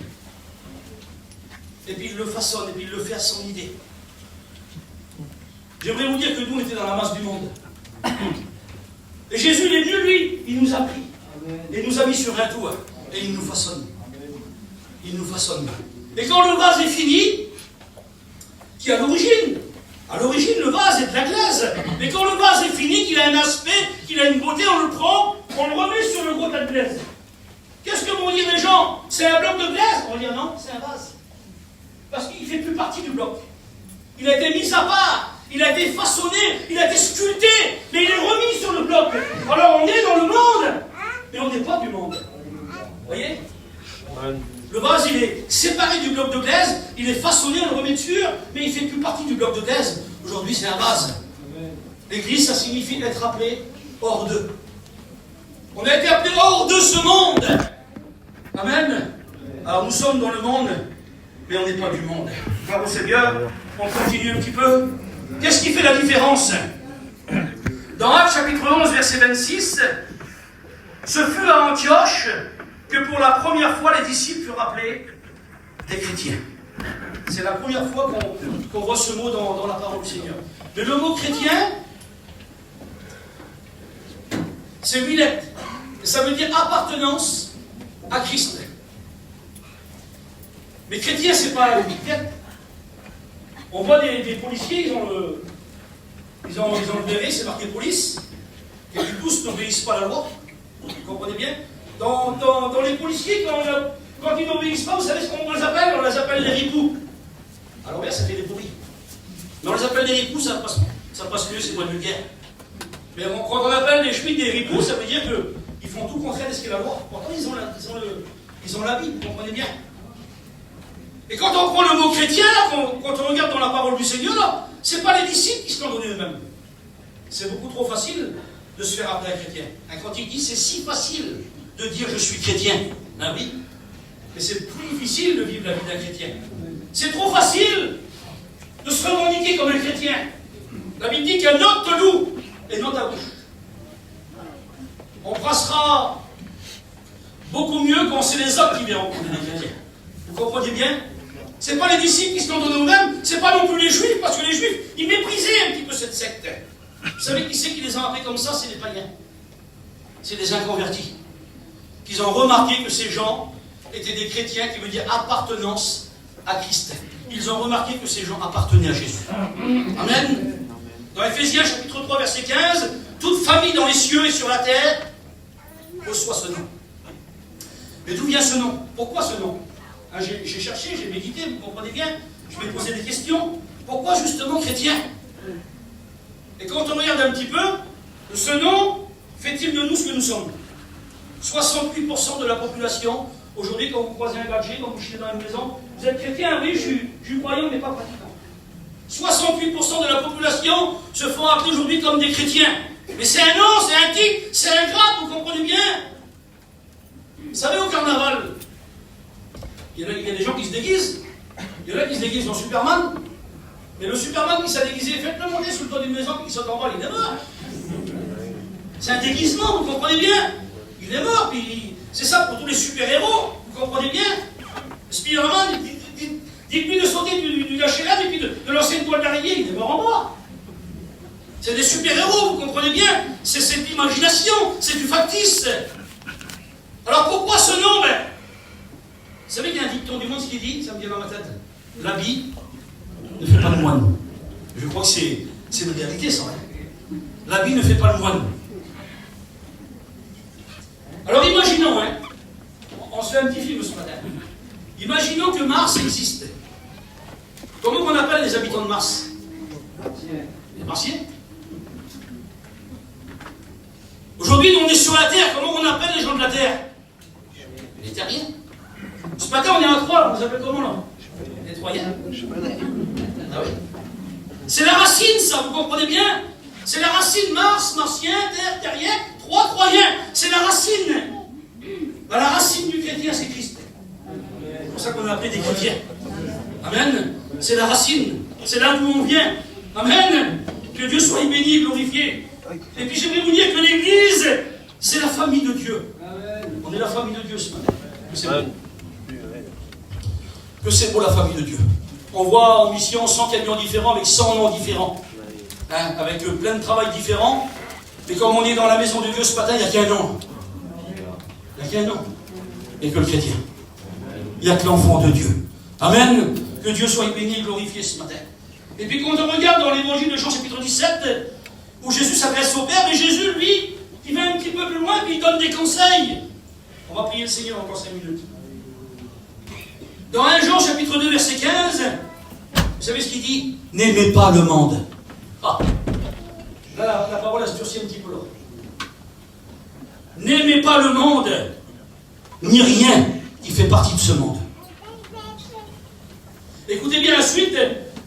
Et puis il le façonne, et puis il le fait à son idée. J'aimerais vous dire que nous, on était dans la masse du monde. Et Jésus, il est venu, lui, il nous a pris. Et il nous a mis sur un tour, et il nous façonne. Il nous façonne. Et quand le vase est fini, qui est à l'origine, le vase est de la glaise. Mais quand le vase est fini, qu'il a un aspect, qu'il a une beauté, on le prend, on le remet sur le gros tas de glaise. Qu'est-ce que vont dire les gens? C'est un bloc de glaise? On va dire non, c'est un vase. Parce qu'il ne fait plus partie du bloc. Il a été mis à part, il a été façonné, il a été sculpté, mais il est remis sur le bloc. Alors on est dans le monde, mais on n'est pas du monde. Vous voyez? Le vase, il est séparé du bloc de glaise, il est façonné, on le remet dessus, mais il ne fait plus partie du bloc de glaise. Aujourd'hui, c'est un vase. L'église, ça signifie être appelé hors d'eux. On a été appelé hors de ce monde. Amen. Alors nous sommes dans le monde, mais on n'est pas du monde. Bravo Seigneur, on continue un petit peu. Qu'est-ce qui fait la différence? Dans Actes chapitre 11, verset 26, Ce fut à Antioche que pour la première fois les disciples furent appelés des chrétiens. C'est la première fois qu'on voit ce mot dans la parole du Seigneur. Mais le mot chrétien, c'est 8 lettres. Et ça veut dire appartenance à Christ. Mais chrétien, c'est pas 8 lettres. On voit des policiers, ils ont le béret, c'est marqué police, et puis tous n'obéissent pas à la loi. Vous comprenez bien? Dans les policiers, quand ils n'obéissent pas, vous savez ce qu'on les appelle? On les appelle les ripoux. Alors bien, ça fait des pourris. Mais on les appelle des ripoux, ça passe mieux, c'est moins vulgaire. Mais quand on appelle les schmitts des ripoux, ça veut dire qu'ils font tout contraire de ce qu'est la loi. Pourtant, ils ont la vie, vous comprenez bien. Et quand on prend le mot chrétien, quand on regarde dans la parole du Seigneur, ce n'est pas les disciples qui se l'ont donné eux-mêmes. C'est beaucoup trop facile de se faire appeler un chrétien. Quand il dit c'est si facile de dire je suis chrétien, hein, oui, mais c'est plus difficile de vivre la vie d'un chrétien. C'est trop facile de se revendiquer comme un chrétien. La Bible dit qu'un autre te loue et non ta bouche. On passera beaucoup mieux quand c'est les autres qui viennent rencontrer les chrétiens. Vous comprenez bien? C'est pas les disciples qui se l'ont donné eux-mêmes, c'est pas non plus les juifs, parce que les juifs, ils méprisaient un petit peu cette secte. Vous savez qui c'est qui les a appelés comme ça? C'est les païens. C'est les inconvertis. Qu'ils ont remarqué que ces gens étaient des chrétiens, qui veut dire appartenance à Christ. Ils ont remarqué que ces gens appartenaient à Jésus. Amen. Dans Éphésiens chapitre 3, verset 15, toute famille dans les cieux et sur la terre reçoit ce nom. Mais d'où vient ce nom? Pourquoi ce nom? J'ai cherché, j'ai médité, vous comprenez bien. Je m'ai posé des questions. Pourquoi justement chrétien? Et quand on regarde un petit peu, ce nom fait-il de nous ce que nous sommes? 68% de la population, aujourd'hui, quand vous croisez un gadget, quand vous chez dans une maison, vous êtes chrétien? Oui, je suis croyant, mais pas pratiquant. 68% de la population se font appeler aujourd'hui comme des chrétiens. Mais c'est un nom, c'est un titre, c'est un grade, vous comprenez bien? Vous savez, au carnaval, il y a des gens qui se déguisent. Il y en a qui se déguisent en Superman. Mais le Superman qui s'est déguisé, faites-le monter sous le toit d'une maison, qui saute en bas, il est mort. C'est un déguisement, vous comprenez bien? Il est mort, puis c'est ça pour tous les super-héros, vous comprenez bien? Spider-Man, dites-lui de sauter du lâcher-là, et puis de lancer une toile d'araignée, il est mort en bas. C'est des super-héros, vous comprenez bien? C'est de l'imagination, c'est du factice. Alors pourquoi ce nom? Vous savez qu'il y a un dicton du monde qui dit, ça me vient dans ma tête, l'habit ne fait pas le moine. Je crois que c'est une réalité, ça. Hein. L'habit ne fait pas le moine. Alors imaginons, hein, on se fait un petit film ce matin. Imaginons que Mars existe. Comment on appelle les habitants de Mars? Les Martiens. Aujourd'hui, on est sur la Terre. Comment on appelle les gens de la Terre? Les Terriens. Ce matin, on est à Troyes, on s'appelle comment là? Les Troyens. Ah oui. C'est la racine, ça, vous comprenez bien? C'est la racine Mars, Martien, Terre, Terrien, Troyens. C'est la racine. Ben, la racine du chrétien, c'est Christ. C'est pour ça qu'on a appelé des chrétiens. Amen. C'est la racine. C'est là d'où on vient. Amen. Que Dieu soit béni, glorifié. Et puis j'aimerais vous dire que l'Église, c'est la famille de Dieu. On est la famille de Dieu ce matin. C'est bon. Que c'est beau la famille de Dieu. On voit en mission 100 camions différents avec 100 noms différents. Hein, avec plein de travail différents. Mais comme on est dans la maison de Dieu ce matin, il n'y a qu'un nom. Il n'y a qu'un nom. Et que le chrétien. Il n'y a que l'enfant de Dieu. Amen. Que Dieu soit béni et glorifié ce matin. Et puis quand on regarde dans l'évangile de Jean chapitre 17, où Jésus s'adresse au Père, mais Jésus, lui, il va un petit peu plus loin, puis il donne des conseils. On va prier le Seigneur encore 5 minutes. Dans 1 Jean chapitre 2, verset 15, vous savez ce qu'il dit? N'aimez pas le monde. Ah. Là, la parole a se durci un petit peu là. N'aimez pas le monde, ni rien qui fait partie de ce monde. Écoutez bien la suite.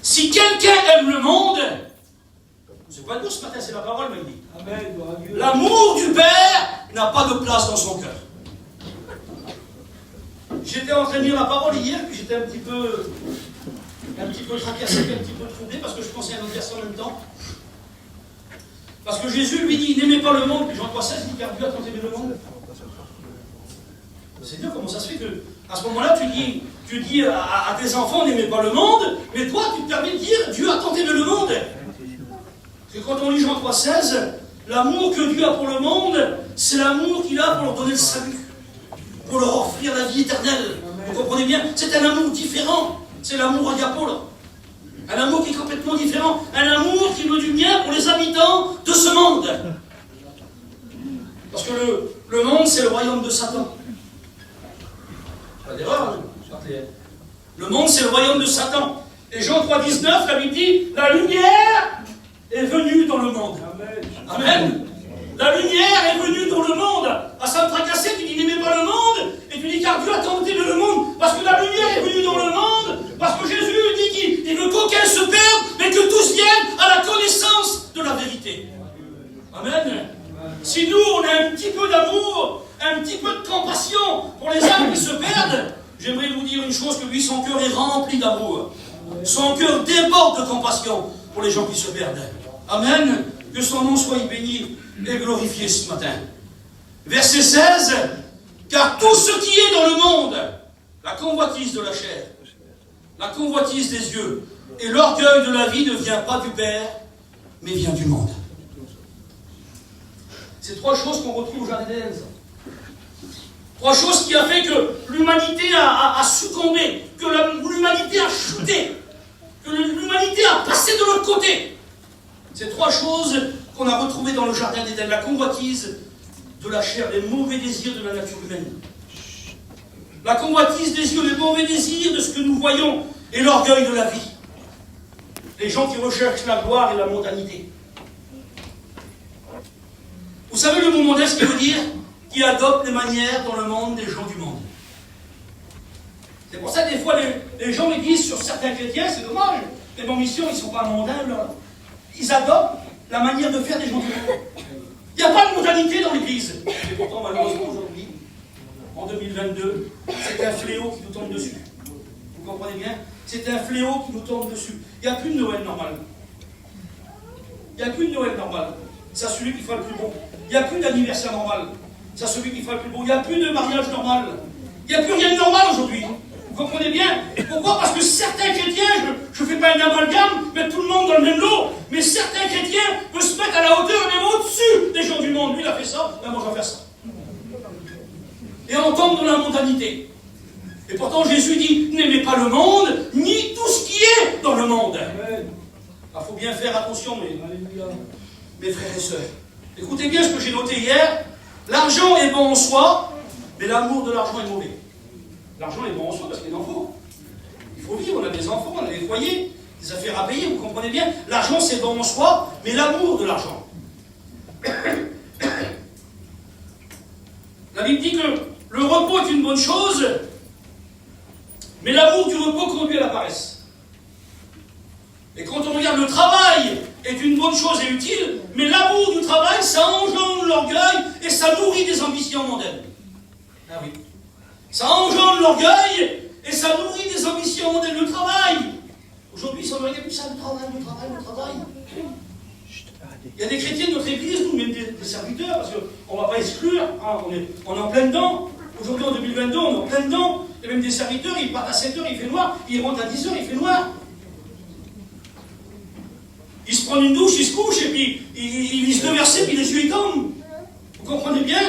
Si quelqu'un aime le monde, c'est pas nous ce matin, c'est la parole, mais il dit. L'amour du Père n'a pas de place dans son cœur. J'étais en train de lire la parole hier, puis j'étais un petit peu tracassé, un petit peu troublé, parce que je pensais à un autre verset en même temps. Parce que Jésus lui dit, n'aimez pas le monde, puis Jean 3,16 dit, car Dieu a tant aimé le monde, Seigneur, comment ça se fait que, à ce moment-là, tu dis à tes enfants, n'aimez pas le monde, mais toi, tu te permets de dire, Dieu a tant aimé le monde. Parce que quand on lit Jean 3,16, l'amour que Dieu a pour le monde, c'est l'amour qu'il a pour leur donner le salut, pour leur offrir la vie éternelle. Vous comprenez bien? C'est un amour différent. C'est l'amour agapo, là. Un amour qui est complètement différent. Un amour qui veut du bien pour les habitants de ce monde. Parce que le monde, c'est le royaume de Satan. Pas d'erreur, hein? Le monde, c'est le royaume de Satan. Et Jean 3,19, la Bible dit, la lumière est venue dans le monde. Amen. La lumière est venue dans le monde. À ça me tracasser, tu dis n'aimez pas le monde. Et tu dis car Dieu a tant aimé le monde. Parce que la lumière est venue dans le monde. Parce que Jésus dit qu'il veut qu'aucun se perde, mais que tous viennent à la connaissance de la vérité. Amen. Si nous, on a un petit peu d'amour, un petit peu de compassion pour les âmes qui se perdent, j'aimerais vous dire une chose, que lui, son cœur est rempli d'amour. Son cœur déborde de compassion pour les gens qui se perdent. Amen. Que son nom soit béni et glorifié ce matin. Verset 16. Car tout ce qui est dans le monde, la convoitise de la chair, la convoitise des yeux et l'orgueil de la vie ne vient pas du Père, mais vient du monde. C'est trois choses qu'on retrouve au Jardin d'Éden. Trois choses qui a fait que l'humanité a succombé, que l'humanité a chuté, que l'humanité a passé de l'autre côté. Ces trois choses qu'on a retrouvées dans le Jardin d'Éden. La convoitise de la chair, les mauvais désirs de la nature humaine. La convoitise des yeux, les mauvais désirs de ce que nous voyons et l'orgueil de la vie. Les gens qui recherchent la gloire et la mondanité. Vous savez le mot mondain, ce qui veut dire qui adopte les manières dans le monde des gens du monde. C'est pour ça que des fois les gens me disent sur certains chrétiens, c'est dommage, les bons missions, ils ne sont pas mondains, là. Ils adoptent la manière de faire des gens du monde. Il n'y a pas de mondanité dans l'Église. Et pourtant, malheureusement, aujourd'hui, en 2022, c'est un fléau qui nous tombe dessus. Vous comprenez bien? C'est un fléau qui nous tombe dessus. Il n'y a plus de Noël normal. Il n'y a plus de Noël normal. C'est celui qui fera le plus bon. Il n'y a plus d'anniversaire normal. C'est celui qui fera le plus beau. Il n'y a plus de mariage normal. Il n'y a plus rien de normal aujourd'hui. Vous comprenez bien? Pourquoi? Parce que certains chrétiens, je ne fais pas un amalgame, mettre tout le monde dans le même lot, mais certains chrétiens peuvent se mettre à la hauteur et même au-dessus des gens du monde. Lui, il a fait ça, ben moi, je vais faire ça. Et on tombe dans la mondanité. Et pourtant, Jésus dit, n'aimez pas le monde, ni tout ce qui est dans le monde. Il faut bien faire attention, mes frères et sœurs. Écoutez bien ce que j'ai noté hier. L'argent est bon en soi, mais l'amour de l'argent est mauvais. L'argent est bon en soi parce qu'il en faut. Il faut vivre, on a des enfants, on a des foyers, des affaires à payer, vous comprenez bien. L'argent c'est bon en soi, mais l'amour de l'argent. La Bible dit que le repos est une bonne chose, mais l'amour du repos conduit à la paresse. Et quand on regarde, le travail est une bonne chose et utile, mais l'amour du travail, ça engendre l'orgueil et ça nourrit des ambitions mondaines. Ah oui. Ça engendre l'orgueil et ça nourrit des ambitions mondaines. Le travail. Aujourd'hui, ça ne regarde plus ça, le travail. Il y a des chrétiens de notre église, nous, même des serviteurs, parce qu'on ne va pas exclure, hein, on est en plein dedans. Aujourd'hui, en 2022, on est en plein dedans. Il y a même des serviteurs, ils partent à 7h, il fait noir, ils rentrent à 10h, il fait noir. Ils se prennent une douche, ils se couchent, et puis ils lisent 2 versets, puis les yeux ils tombent. Vous comprenez bien?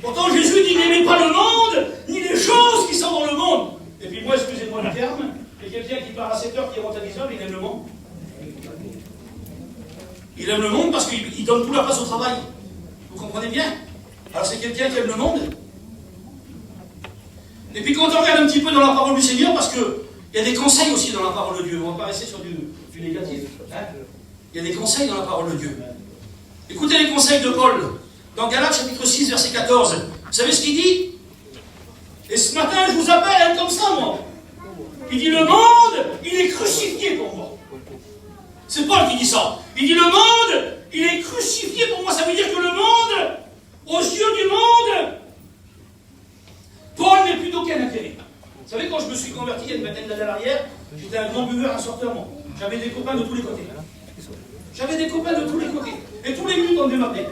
Pourtant Jésus dit n'aimez pas le monde, ni les choses qui sont dans le monde. Et puis moi, excusez-moi le terme, il y a quelqu'un qui part à 7h, qui rentre à 10h, il aime le monde. Il aime le monde parce qu'il donne toute la place au travail. Vous comprenez bien? Alors c'est quelqu'un qui aime le monde. Et puis quand on regarde un petit peu dans la parole du Seigneur, parce qu'il y a des conseils aussi dans la parole de Dieu, on ne va pas rester sur du négatif. Hein? Il y a des conseils dans la parole de Dieu. Écoutez les conseils de Paul, dans Galates chapitre 6, verset 14. Vous savez ce qu'il dit? Et ce matin, je vous appelle comme ça, moi. Il dit, le monde, il est crucifié pour moi. C'est Paul qui dit ça. Il dit, le monde, il est crucifié pour moi. Ça veut dire que le monde, aux yeux du monde, Paul n'est plus d'aucun intérêt. Vous savez, quand je me suis converti il y a une vingtaine d'années à l'arrière, j'étais un grand buveur, un sorteur, moi. J'avais des copains de tous les côtés. Et tous les minutes, on devait m'appeler.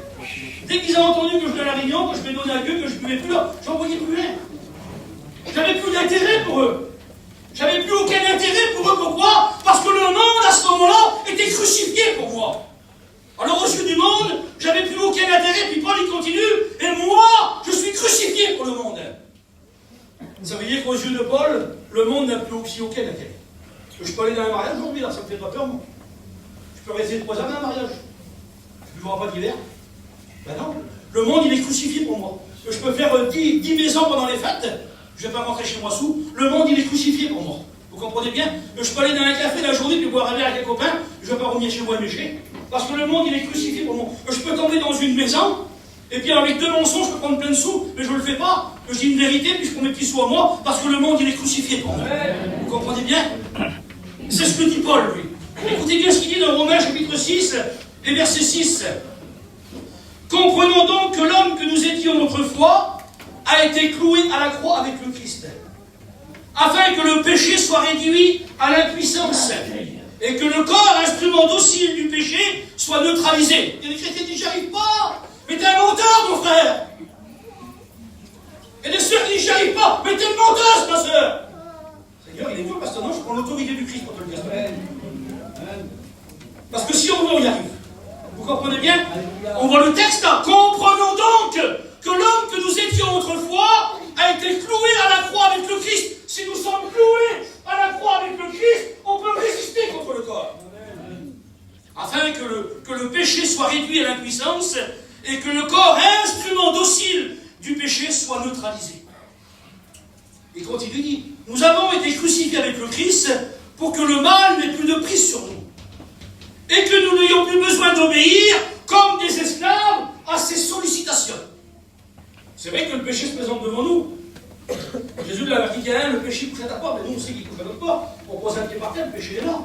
Dès qu'ils ont entendu que je donnais la réunion, que je vais donner à Dieu, que je ne buvais plus, j'en voyais plus rien. J'avais plus d'intérêt pour eux. J'avais plus aucun intérêt pour eux. Pourquoi? Parce que le monde, à ce moment-là, était crucifié pour moi. Alors, aux yeux du monde, j'avais plus aucun intérêt. Puis Paul, il continue. Et moi, je suis crucifié pour le monde. Ça veut dire qu'aux yeux de Paul, le monde n'a plus aussi aucun intérêt. Je peux aller dans un mariage aujourd'hui, là, ça me fait pas peur, moi. Je peux rester 3 ans dans un mariage. Je ne vois pas d'hiver. Ben non. Le monde, il est crucifié pour moi. Je peux faire 10 maisons pendant les fêtes. Je ne vais pas rentrer chez moi sous. Le monde, il est crucifié pour moi. Vous comprenez bien? Je peux aller dans un café la journée puis boire un verre avec un copain. Je ne vais pas revenir chez moi et mécher. Parce que le monde, il est crucifié pour moi. Je peux tomber dans une maison. Et puis avec 2 mensonges, je peux prendre plein de sous. Mais je ne le fais pas. Je dis une vérité puis je prends mes petits sous à moi. Parce que le monde, il est crucifié pour moi. Vous comprenez bien? C'est ce que dit Paul, lui. Écoutez bien ce qu'il dit dans Romains chapitre 6 et verset 6. Comprenons donc que l'homme que nous étions autrefois a été cloué à la croix avec le Christ, afin que le péché soit réduit à l'impuissance, et que le corps, instrument docile du péché, soit neutralisé. Il y a des chrétiens qui disent, j'y arrive pas, mais t'es un menteur, mon frère. Il y a des sœurs qui disent, j'y arrive pas, mais t'es une menteuse, ma sœur. Seigneur, il est dur, parce que non, je prends l'autorité du Christ pour te le dire. Parce que si on veut, on y arrive. Vous comprenez bien? On voit le texte là. Comprenons donc que l'homme que nous étions autrefois a été cloué à la croix avec le Christ. Si nous sommes cloués à la croix avec le Christ, on peut résister contre le corps. Afin que le péché soit réduit à l'impuissance et que le corps, instrument docile du péché, soit neutralisé. Et continue, dit, nous avons été crucifiés avec le Christ pour que le mal n'ait plus de prise sur nous. Et que nous n'ayons plus besoin d'obéir comme des esclaves à ses sollicitations. C'est vrai que le péché se présente devant nous. Jésus l'a dit, le péché couche à ta porte, mais nous on sait qu'il couche à notre porte. On pose un pied par terre, le péché est là.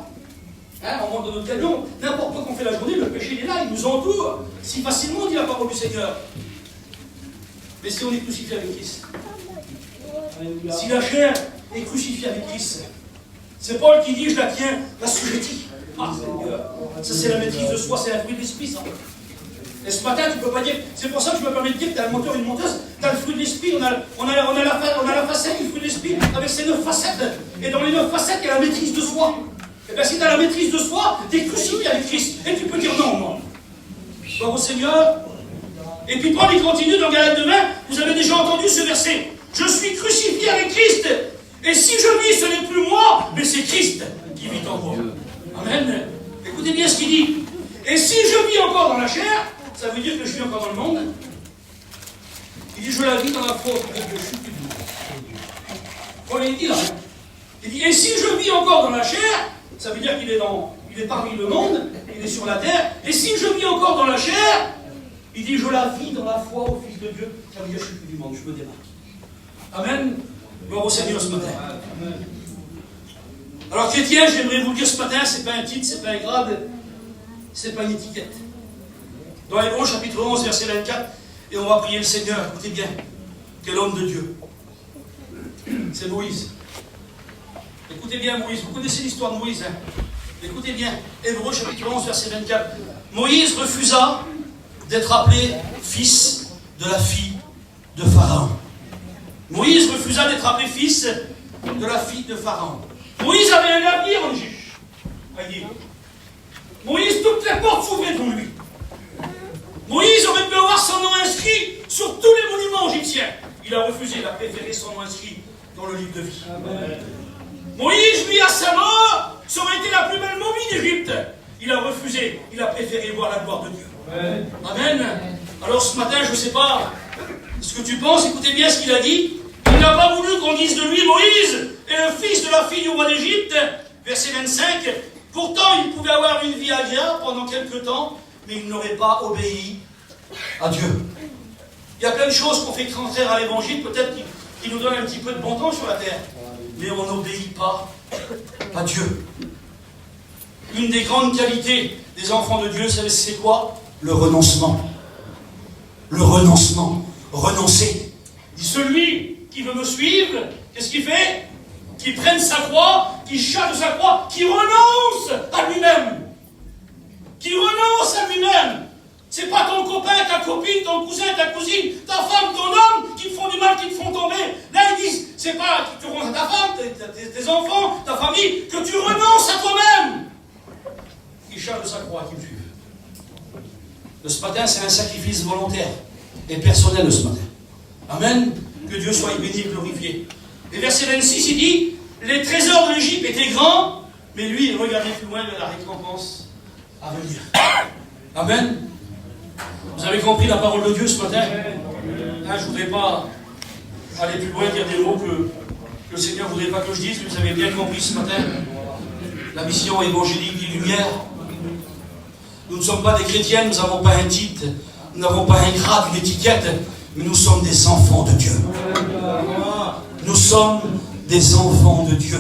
On monte dans notre camion, n'importe quoi qu'on fait la journée, le péché est là, il nous entoure. Si facilement, dit la parole du Seigneur. Mais si on est crucifié avec Christ, si la chair est crucifiée avec Christ, c'est Paul qui dit, je la tiens assujettie. Ah, ça c'est la maîtrise de soi, c'est un fruit de l'esprit, ça. Et ce matin, tu ne peux pas dire, c'est pour ça que je me permets de dire que tu as un monteur et une monteuse, tu as le fruit de l'esprit, on a la facette du fruit de l'esprit avec ses 9 facettes. Et dans les 9 facettes, il y a la maîtrise de soi. Et bien si tu as la maîtrise de soi, tu es crucifié avec Christ. Et tu peux dire non, moi. Gloire au Seigneur. Et puis Paul, il continue dans Galates 2:20, vous avez déjà entendu ce verset. Je suis crucifié avec Christ. Et si je vis, ce n'est plus moi, mais c'est Christ qui vit en moi. Amen. Écoutez bien ce qu'il dit. Et si je vis encore dans la chair, ça veut dire que je vis encore dans le monde. Il dit, je la vis dans la foi de Dieu. Je suis plus Dieu. Paul, il dit là. Il dit, et si je vis encore dans la chair, ça veut dire qu'il est parmi le monde, il est sur la terre. Et si je vis encore dans la chair, il dit, je la vis dans la foi au Fils de Dieu. Ça veut dire, je suis plus du monde, je me démarque. Amen. Gloire au Seigneur ce matin. Alors chrétien, j'aimerais vous dire ce matin, c'est pas un titre, c'est pas un grade, c'est pas une étiquette. Dans Hébreux chapitre 11, verset 24, et on va prier le Seigneur, écoutez bien, quel homme de Dieu. C'est Moïse. Écoutez bien Moïse, vous connaissez l'histoire de Moïse, hein? Écoutez bien, Hébreux chapitre 11, verset 24. Moïse refusa d'être appelé fils de la fille de Pharaon. Moïse refusa d'être appelé fils de la fille de Pharaon. Moïse avait un avenir en Égypte. Moïse, toutes les portes s'ouvraient devant lui. Moïse aurait pu avoir son nom inscrit sur tous les monuments égyptiens. Il a refusé, il a préféré son nom inscrit dans le livre de vie. Amen. Moïse, lui, à sa mort, ça aurait été la plus belle momie d'Égypte. Il a refusé, il a préféré voir la gloire de Dieu. Amen. Amen. Alors ce matin, je ne sais pas ce que tu penses, écoutez bien ce qu'il a dit. Il n'a pas voulu qu'on dise de lui, Moïse est le fils de la fille du roi d'Égypte, verset 25. Pourtant, il pouvait avoir une vie agréable pendant quelque temps, mais il n'aurait pas obéi à Dieu. Il y a plein de choses qu'on fait contraire à l'évangile, peut-être qui nous donnent un petit peu de bon temps sur la terre, mais on n'obéit pas à Dieu. Une des grandes qualités des enfants de Dieu, c'est quoi? Le renoncement. Le renoncement. Renoncer. Il dit, celui qui veut me suivre, qu'est-ce qu'il fait? Qui prenne sa croix, qui charge sa croix, qui renonce à lui-même. Qui renonce à lui-même. C'est pas ton copain, ta copine, ton cousin, ta cousine, ta femme, ton homme qui te font du mal, qui te font tomber. Là, ils disent, c'est pas que tu renonces à ta femme, tes enfants, ta famille, que tu renonces à toi-même. Qui charge de sa croix, qui me suivent. Ce matin, c'est un sacrifice volontaire et personnel ce matin. Amen. Que Dieu soit béni et glorifié. Et verset 26, il dit, les trésors de l'Égypte étaient grands, mais lui, il regardait plus loin de la récompense à venir. Amen. Vous avez compris la parole de Dieu ce matin? Là, je ne voudrais pas aller plus loin, dire des mots que le Seigneur ne voudrait pas que je dise, mais vous avez bien compris ce matin. La mission évangélique des Lumières. Nous ne sommes pas des chrétiens, nous n'avons pas un titre, nous n'avons pas un grade, une étiquette, mais nous sommes des enfants de Dieu. Nous sommes des enfants de Dieu.